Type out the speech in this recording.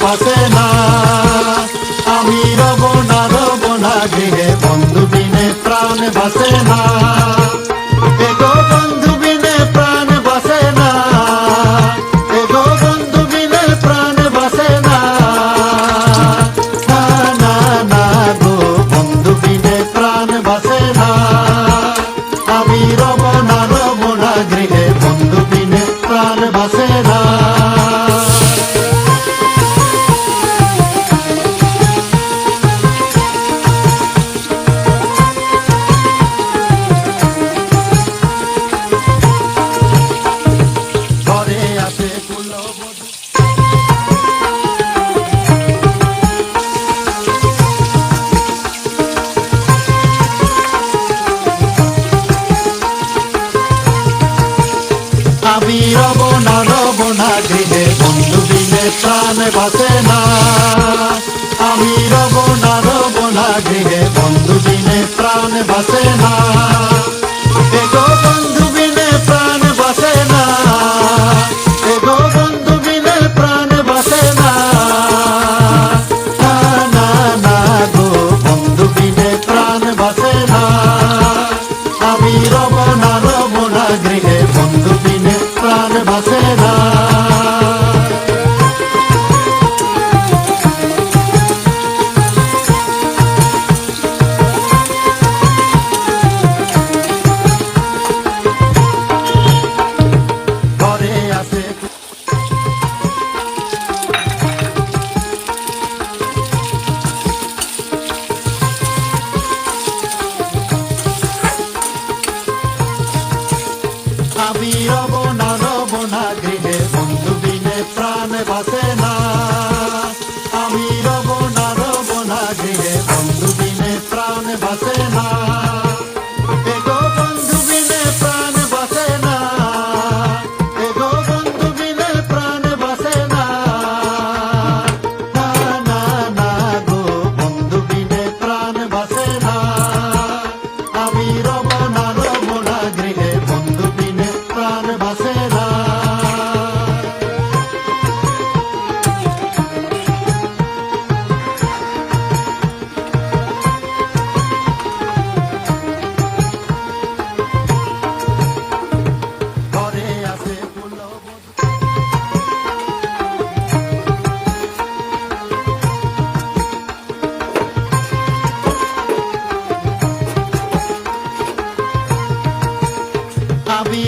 বাসে না। আমি রব না গৃহে বন্ধু বিনে প্রাণ বাসে না। এগো বন্ধু বিনে প্রাণ বাসে না। এগো বন্ধু বিনে প্রাণ বাসে না। না না না গো বন্ধু বিনে প্রাণ বাসে না। আমি রব না গৃহে বন্ধু বিনে প্রাণ বাসে না। আমি রব না গৃহে বন্ধু বিনে প্রাণ বাসে না। আমি রব না গৃহে বন্ধু বিনে প্রাণ বাসে না। এগো বন্ধু বিনে প্রাণ বাসে না। এগো বন্ধু বিনে প্রাণ বাসে না। না না না গো বন্ধু বিনে প্রাণ বাসে না। আমি রব না গৃহে বন্ধু বিনে প্রাণ বাসে না। ঘরে আছে আমি রব না গৃহে বন্ধু বিনে প্রাণ বাসে না। আমি রব না গৃহে বন্ধু বিনে প্রাণ বাসে না। এগো বন্ধু বিনে প্রাণ বাসে না। এগো বন্ধু বিনে প্রাণ বাসে না। না না না গো বন্ধু বিনে প্রাণ বাসে না। আমি রব না গৃহে বন্ধু বিনে প্রাণ বাসে না। ঘরে আছে আমি